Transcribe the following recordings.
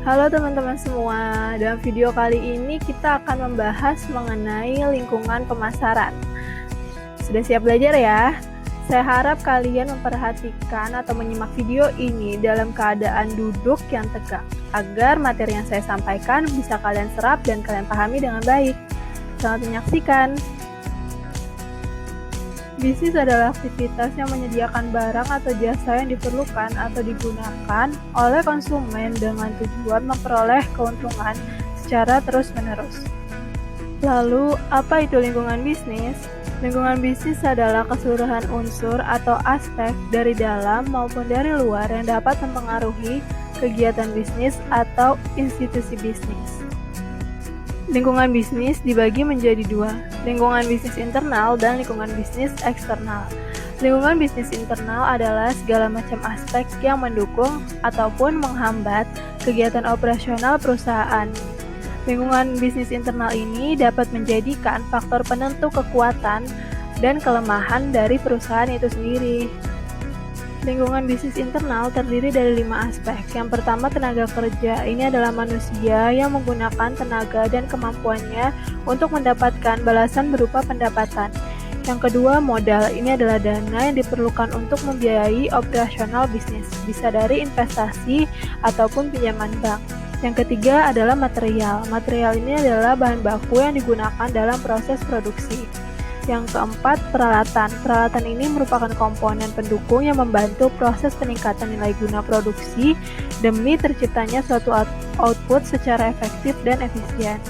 Halo teman-teman semua, dalam video kali ini kita akan membahas mengenai lingkungan pemasaran. Sudah siap belajar ya? Saya harap kalian memperhatikan atau menyimak video ini dalam keadaan duduk yang tegak, agar materi yang saya sampaikan bisa kalian serap dan kalian pahami dengan baik. Selamat menyaksikan. Bisnis adalah aktivitas yang menyediakan barang atau jasa yang diperlukan atau digunakan oleh konsumen dengan tujuan memperoleh keuntungan secara terus-menerus. Lalu, apa itu lingkungan bisnis? Lingkungan bisnis adalah keseluruhan unsur atau aspek dari dalam maupun dari luar yang dapat mempengaruhi kegiatan bisnis atau institusi bisnis. Lingkungan bisnis dibagi menjadi dua, lingkungan bisnis internal dan lingkungan bisnis eksternal. Lingkungan bisnis internal adalah segala macam aspek yang mendukung ataupun menghambat kegiatan operasional perusahaan. Lingkungan bisnis internal ini dapat menjadikan faktor penentu kekuatan dan kelemahan dari perusahaan itu sendiri. Lingkungan bisnis internal terdiri dari 5 aspek. Yang pertama, tenaga kerja. Ini adalah manusia yang menggunakan tenaga dan kemampuannya untuk mendapatkan balasan berupa pendapatan. Yang kedua, modal. Ini adalah dana yang diperlukan untuk membiayai operasional bisnis, bisa dari investasi ataupun pinjaman bank. Yang ketiga adalah material. Material ini adalah bahan baku yang digunakan dalam proses produksi. Yang keempat, peralatan. Peralatan ini merupakan komponen pendukung yang membantu proses peningkatan nilai guna produksi demi terciptanya suatu output secara efektif dan efisien.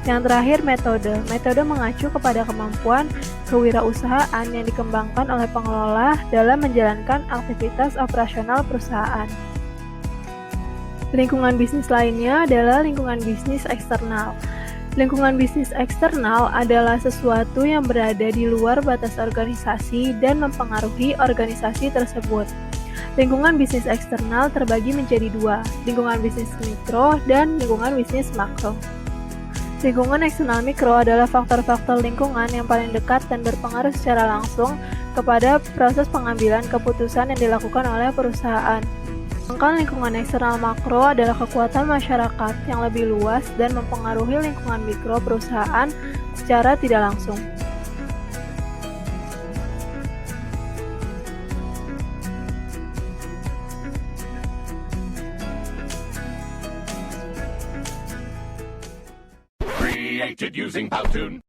Yang terakhir, metode. Metode mengacu kepada kemampuan kewirausahaan yang dikembangkan oleh pengelola dalam menjalankan aktivitas operasional perusahaan. Lingkungan bisnis lainnya adalah lingkungan bisnis eksternal. Lingkungan bisnis eksternal adalah sesuatu yang berada di luar batas organisasi dan mempengaruhi organisasi tersebut. Lingkungan bisnis eksternal terbagi menjadi dua, lingkungan bisnis mikro dan lingkungan bisnis makro. Lingkungan eksternal mikro adalah faktor-faktor lingkungan yang paling dekat dan berpengaruh secara langsung kepada proses pengambilan keputusan yang dilakukan oleh perusahaan. Sedangkan lingkungan eksternal makro adalah kekuatan masyarakat yang lebih luas dan mempengaruhi lingkungan mikro perusahaan secara tidak langsung. Created using Powtoon.